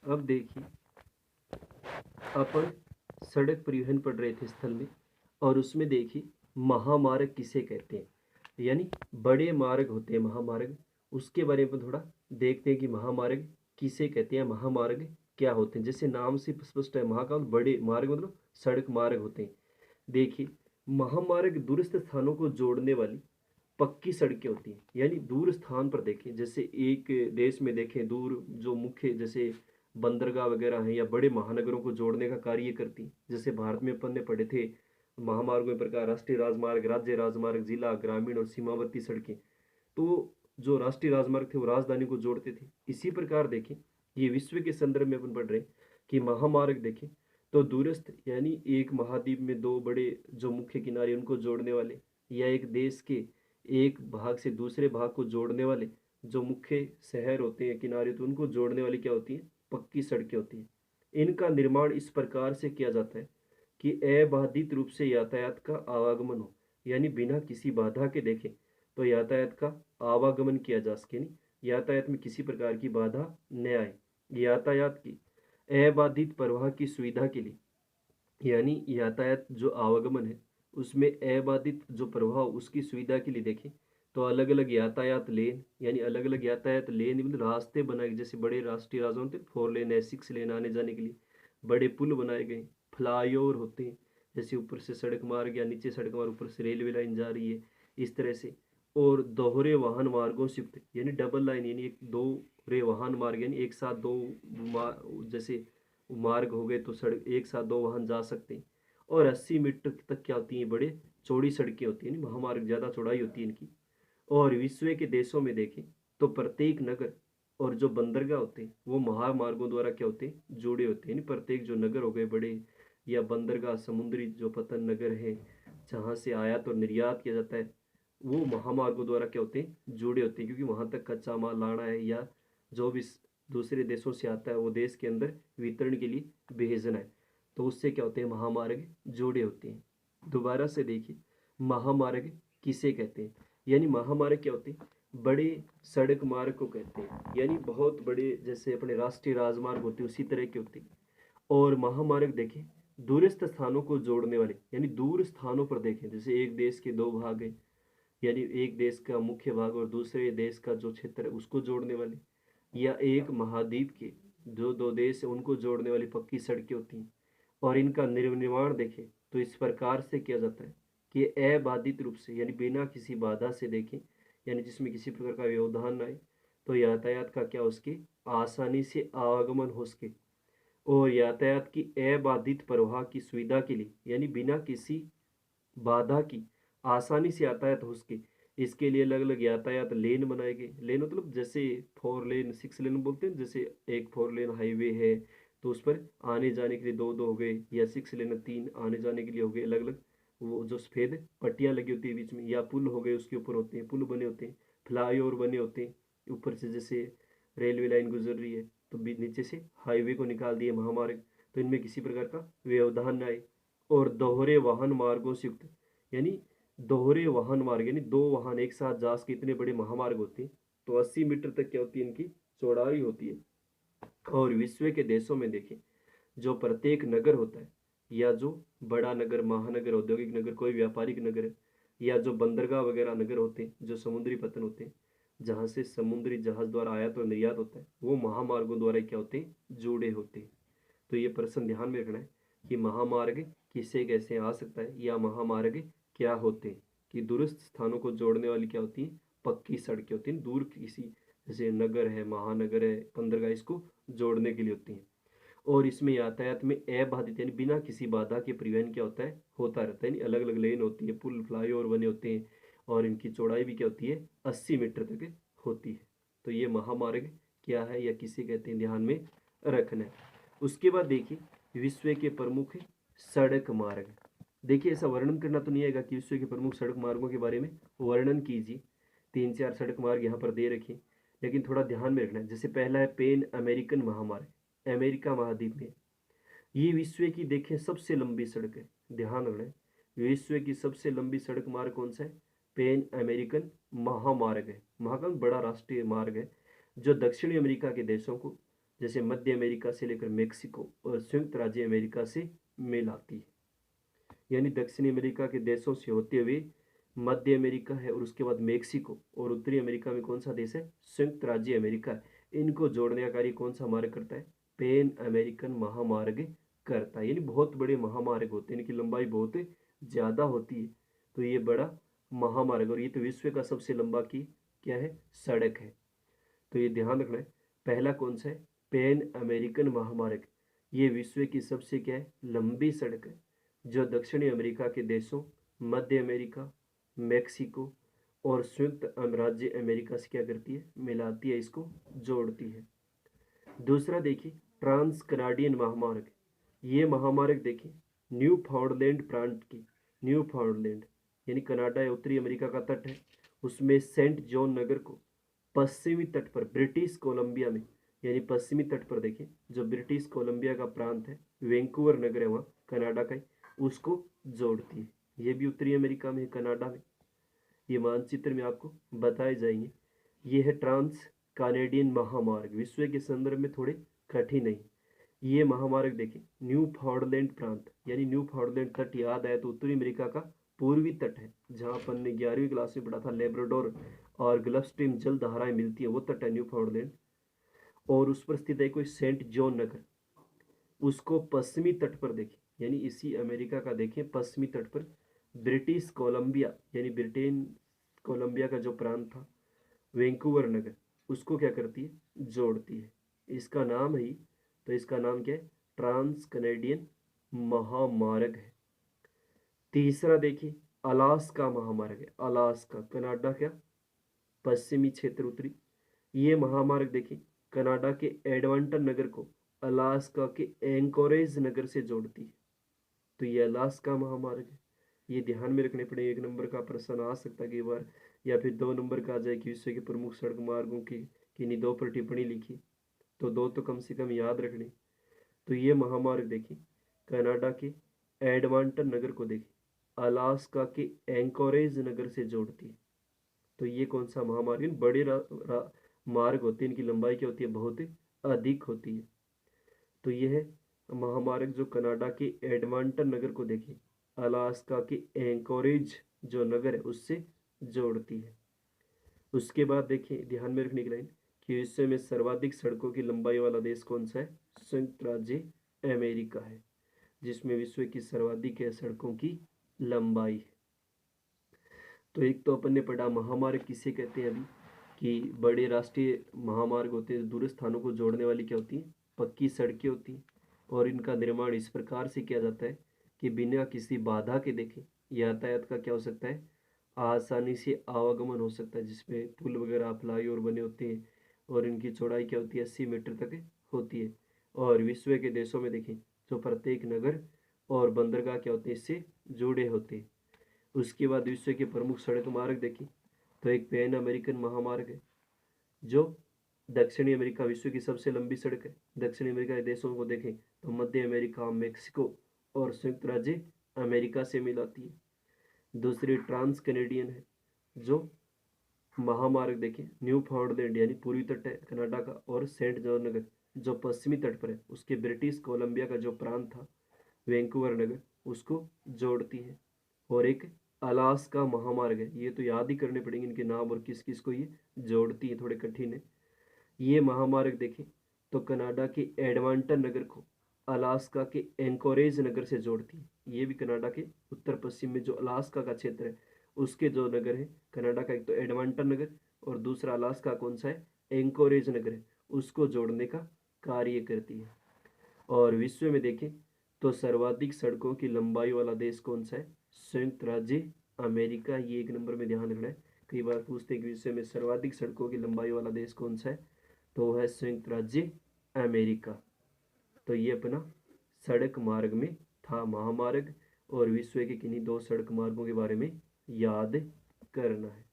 अब देखिए, अपन सड़क परिवहन पढ़ रहे थे स्थल में, और उसमें देखिए महामार्ग किसे कहते हैं, यानी बड़े मार्ग होते हैं महामार्ग। उसके बारे में थोड़ा देखते हैं कि महामार्ग किसे कहते हैं, महामार्ग क्या होते हैं। जैसे नाम से स्पष्ट है, महा का मतलब बड़े, मार्ग मतलब सड़क मार्ग होते हैं। देखिए, महामार्ग दूरस्थ स्थानों को जोड़ने वाली पक्की सड़कें होती हैं, यानी दूर स्थान पर देखें, जैसे एक देश में देखें दूर जो मुख्य जैसे बंदरगाह वगैरह हैं या बड़े महानगरों को जोड़ने का कार्य ये करती हैं। जैसे भारत में अपन ने पढ़े थे महामार्गों में प्रकार राष्ट्रीय राजमार्ग, राज्य राजमार्ग, जिला, ग्रामीण और सीमावर्ती सड़कें। तो जो राष्ट्रीय राजमार्ग थे वो राजधानी को जोड़ते थे। इसी प्रकार देखें, ये विश्व के संदर्भ में अपन पढ़ रहे हैं कि महामार्ग देखें तो दूरस्थ यानी एक महाद्वीप में दो बड़े जो मुख्य किनारे उनको जोड़ने वाले, या एक देश के एक भाग से दूसरे भाग को जोड़ने वाले जो मुख्य शहर होते हैं किनारे, तो उनको जोड़ने वाली क्या होती है, पक्की सड़कें होती हैं। इनका निर्माण इस प्रकार से किया जाता है कि अबाधित रूप से यातायात का आवागमन हो, यानी बिना किसी बाधा के देखें तो यातायात का आवागमन किया जा सके, नहीं यातायात में किसी प्रकार की बाधा न आए। यातायात की अबाधित प्रवाह की सुविधा के लिए, यानी यातायात जो आवागमन है उसमें अबाधित जो प्रवाह उसकी सुविधा के लिए देखें तो अलग अलग यातायात लेन, यानी अलग अलग यातायात लेन मतलब रास्ते बनाए गए। जैसे बड़े राष्ट्रीय राजमार्ग होते हैं 4 लेन है, 6 लेन आने जाने के लिए, बड़े पुल बनाए गए, फ्लाईओवर होते हैं, जैसे ऊपर से सड़क मार्ग या नीचे सड़क मार्ग ऊपर से रेलवे लाइन जा रही है, इस तरह से। और दोहरे वाहन मार्गों से युक्त, यानी डबल लाइन, यानी एक दोहरे वाहन मार्ग, यानी एक साथ दो जैसे मार्ग हो गए तो सड़क एक साथ दो वाहन जा सकते हैं। और 80 मीटर तक क्या होती हैं, बड़े चौड़ी सड़कें होती हैं, महामार्ग ज़्यादा चौड़ाई होती है इनकी। और विश्व के देशों में देखें तो प्रत्येक नगर और जो बंदरगाह होते हैं वो महामार्गों द्वारा क्या होते हैं, जुड़े होते हैं। यानी प्रत्येक जो नगर हो गए बड़े या बंदरगाह, समुद्री जो पतन नगर है जहाँ से आयात और निर्यात किया जाता है, वो महामार्गों द्वारा क्या होते हैं, जुड़े होते हैं, क्योंकि वहाँ तक कच्चा माल लाना है या जो भी दूसरे देशों से आता है वो देश के अंदर वितरण के लिए भेजना है, तो उससे क्या होते हैं, महामार्ग जुड़े होते हैं। दोबारा से देखिए, महामार्ग किसे कहते हैं, यानी महामार्ग क्या होते हैं, बड़े सड़क मार्ग को कहते हैं, यानी बहुत बड़े जैसे अपने राष्ट्रीय राजमार्ग होते हैं उसी तरह के होते हैं। और महामार्ग देखें दूरस्थ स्थानों को जोड़ने वाले, यानी दूर स्थानों पर देखें, जैसे एक देश के दो भाग हैं, यानी एक देश का मुख्य भाग और दूसरे देश का जो क्षेत्र है उसको जोड़ने वाले, या एक महाद्वीप के जो दो देश है उनको जोड़ने वाली पक्की सड़कें होती हैं। और इनका निर्माण देखें तो इस प्रकार से किया जाता है कि अबाधित रूप से, यानी बिना किसी बाधा से देखें, यानी जिसमें किसी प्रकार का व्यवधान न आए, तो यातायात का क्या उसके आसानी से आवागमन हो सके। और यातायात की अबाधित प्रवाह की सुविधा के लिए, यानी बिना किसी बाधा की आसानी से यातायात हो सके, इसके लिए अलग अलग यातायात लेन बनाए गए। लेन मतलब जैसे 4 लेन 6 लेन बोलते हैं, जैसे एक 4 लेन हाईवे है तो उस पर आने जाने के लिए दो दो हो गए, या 6 लेन 3 आने जाने के लिए हो गए अलग अलग, वो जो सफ़ेद पट्टियाँ लगी होती है बीच में, या पुल हो गए उसके ऊपर होते हैं, पुल बने होते हैं, फ्लाई ओवर बने होते हैं, ऊपर से जैसे रेलवे लाइन गुजर रही है तो नीचे से हाईवे को निकाल दिए महामार्ग, तो इनमें किसी प्रकार का व्यवधान न आए। और दोहरे वाहन मार्गों से युक्त, यानी दोहरे वाहन मार्ग, यानी दो वाहन एक साथ जा सके इतने बड़े महामार्ग होते हैं। तो 80 मीटर तक क्या होती है, इनकी चौड़ाई होती है। और विश्व के देशों में देखें, जो प्रत्येक नगर होता है, या जो बड़ा नगर, महानगर, औद्योगिक नगर, कोई व्यापारिक नगर है, या जो बंदरगाह वगैरह नगर होते हैं, जो समुद्री पतन होते हैं जहाँ से समुद्री जहाज द्वारा आयात और निर्यात होता है, वो महामार्गों द्वारा क्या होते हैं, जुड़े होते हैं। तो ये प्रश्न ध्यान में रखना है कि महामार्ग किससे कैसे आ सकता है, या महामार्ग क्या होते हैं, कि दूरस्थ स्थानों को जोड़ने वाली क्या होती है, पक्की सड़कें होती हैं, दूर किसी जैसे नगर है, महानगर है, बंदरगाह, इसको जोड़ने के लिए होती हैं। और इसमें यातायात में अबाधित यानी बिना किसी बाधा के परिवहन क्या होता है, होता रहता है। अलग अलग लेन होती है, पुल फ्लाईओवर बने होते हैं, और इनकी चौड़ाई भी क्या होती है, 80 मीटर तक होती है। तो ये महामार्ग क्या है या किसे कहते हैं, ध्यान में रखना है। उसके बाद देखिए विश्व के प्रमुख सड़क मार्ग। देखिए ऐसा वर्णन करना तो नहीं आएगा कि विश्व के प्रमुख सड़क मार्गों के बारे में वर्णन कीजिए, 3 4 सड़क मार्ग यहाँ पर दे रखे, लेकिन थोड़ा ध्यान में रखना है। जैसे पहला है पेन अमेरिकन महामार्ग, अमेरिका महाद्वीप में। ये विश्व की देखें सबसे लंबी सड़क है, ध्यान रखना है। विश्व की सबसे लंबी सड़क मार्ग कौन सा है, पेन अमेरिकन महामार्ग है। महाकाल बड़ा राष्ट्रीय मार्ग है जो दक्षिणी अमेरिका के देशों को जैसे मध्य अमेरिका से लेकर मेक्सिको और संयुक्त राज्य अमेरिका से मिलाती है। यानी दक्षिणी अमेरिका के देशों से होते हुए मध्य अमेरिका है और उसके बाद मेक्सिको और उत्तरी अमेरिका में कौन सा देश है? संयुक्त राज्य अमेरिका है। इनको जोड़ने का कार्य कौन सा मार्ग करता है? पैन अमेरिकन महामार्ग करता है। यानी बहुत बड़े महामार्ग होते हैं, इनकी लंबाई बहुत ज़्यादा होती है। तो ये बड़ा महामार्ग, और ये तो विश्व का सबसे लंबा की क्या है? सड़क है। तो ये ध्यान रखना है। पहला कौन सा है? पैन अमेरिकन महामार्ग। ये विश्व की सबसे क्या है? लंबी सड़क है, जो दक्षिणी अमेरिका के देशों मध्य अमेरिका, मेक्सिको और संयुक्त राज्य अमेरिका से क्या करती है? मिलाती है, इसको जोड़ती है। दूसरा देखिए ट्रांस कनाडियन महामार्ग। ये महामार्ग देखिए न्यू फाउंडलैंड प्रांत की, न्यू फाउंडलैंड यानी कनाडा या उत्तरी अमेरिका का तट है, उसमें सेंट जॉन नगर को पश्चिमी तट पर ब्रिटिश कोलंबिया में, यानी पश्चिमी तट पर देखिए जो ब्रिटिश कोलंबिया का प्रांत है, वैंकूवर नगर है वहाँ कनाडा का, उसको जोड़ती है। ये भी उत्तरी अमेरिका में है, कनाडा में। ये मानचित्र में आपको बताए जाएंगे। ये है ट्रांस कैनेडियन महामार्ग, विश्व के संदर्भ में थोड़े कठिन है। ये महामार्ग देखिए न्यू फाउंडलैंड प्रांत, यानी न्यू फाउंडलैंड तट याद आया तो उत्तरी अमेरिका का पूर्वी तट है, जहाँ अपन ने 11वीं क्लास में पढ़ा था लेब्राडोर और गल्फ स्ट्रीम जल धाराएं मिलती है, वो तट है न्यू फाउंडलैंड। और उस पर स्थित है कोई सेंट जॉन नगर, उसको पश्चिमी तट पर देखें, यानी इसी अमेरिका का देखें पश्चिमी तट पर ब्रिटिश कोलंबिया, यानी ब्रिटेन कोलंबिया का जो प्रांत था, वैंकूवर नगर, उसको क्या करती है? जोड़ती है। इसका नाम है, तो इसका नाम क्या है? ट्रांस कैनेडियन महामार्ग है। तीसरा देखिए अलास्का महामार्ग है। अलास्का कनाडा क्या पश्चिमी क्षेत्र उत्तरी। ये महामार्ग देखिए कनाडा के एडमंटन नगर को अलास्का के एंकोरेज नगर से जोड़ती है। तो ये अलास्का महामार्ग है। ये ध्यान में रखने पड़े। 1 नंबर का प्रश्न आ सकता है कई बार, या फिर 2 नंबर का आ जाए कि विश्व के प्रमुख सड़क मार्गों की किन्हीं 2 पर टिप्पणी लिखी, तो 2 तो कम से कम याद रखने। तो ये महामार्ग देखिए कनाडा के एडमंटन नगर को देखिए अलास्का के एंकोरेज नगर से जोड़ती है। तो ये कौन सा महामार्ग है? बड़े मार्ग होते हैं, इनकी लंबाई क्या होती है? बहुत अधिक होती है। तो ये है महामार्ग जो कनाडा के एडमंटन नगर को देखिए अलास्का के एंकोरेज जो नगर है उससे जोड़ती है। उसके बाद देखिए ध्यान में रखने की लाइन कि विश्व में सर्वाधिक सड़कों की लंबाई वाला देश कौन सा है? संयुक्त राज्य अमेरिका है, जिसमें विश्व की सर्वाधिक है सड़कों की लंबाई है। तो एक तो अपन ने पढ़ा महामार्ग किसे कहते हैं अभी, कि बड़े राष्ट्रीय महामार्ग होते हैं, दूर स्थानों को जोड़ने वाली क्या होती है? पक्की सड़कें होती हैं, और इनका निर्माण इस प्रकार से किया जाता है कि बिना किसी बाधा के देखें यातायात का क्या हो सकता है? आसानी से आवागमन हो सकता है, जिसमें पुल वगैरह फ्लाईओवर बने होते हैं, और इनकी चौड़ाई क्या होती है? 80 मीटर तक होती है। और विश्व के देशों में देखें तो प्रत्येक नगर और बंदरगाह क्या होते हैं? इससे जुड़े होते हैं। उसके बाद विश्व के प्रमुख सड़क मार्ग देखें तो एक पैन अमेरिकन महामार्ग है, जो दक्षिणी अमेरिका विश्व की सबसे लंबी सड़क है। दक्षिणी अमेरिका के देशों को देखें तो मध्य अमेरिका, मेक्सिको और संयुक्त राज्य अमेरिका से मिलाती है। दूसरी ट्रांस कैनेडियन है, जो महामार्ग देखें न्यू फाउंडलैंड यानी पूर्वी तट है कनाडा का, और सेंट जॉन नगर जो पश्चिमी तट पर है, उसके ब्रिटिश कोलंबिया का जो प्रांत था वैंकूवर नगर, उसको जोड़ती है। और एक अलास्का महामार्ग है, ये तो याद ही करने पड़ेंगे इनके नाम और किस किस को ये जोड़ती है, थोड़े कठिन है। ये महामार्ग देखें तो कनाडा के एडमंटन नगर को अलास्का के एंकोरेज नगर से जोड़ती है। ये भी कनाडा के उत्तर पश्चिम में जो अलास्का का क्षेत्र है उसके जो नगर है कनाडा का, एक तो एडमंटन नगर और दूसरा अलास्का कौन सा है? एंकोरेज नगर है, उसको जोड़ने का कार्य करती है। और विश्व में देखें तो सर्वाधिक सड़कों की लंबाई वाला देश कौन सा है? संयुक्त राज्य अमेरिका। ये 1 नंबर में ध्यान रखना है। कई बार पूछते हैं कि विश्व में सर्वाधिक सड़कों की लंबाई वाला देश कौन सा है, तो वह है संयुक्त राज्य अमेरिका। तो ये अपना सड़क मार्ग में था महामार्ग, और विश्व के किन्हीं 2 सड़क मार्गों के बारे में याद करना है।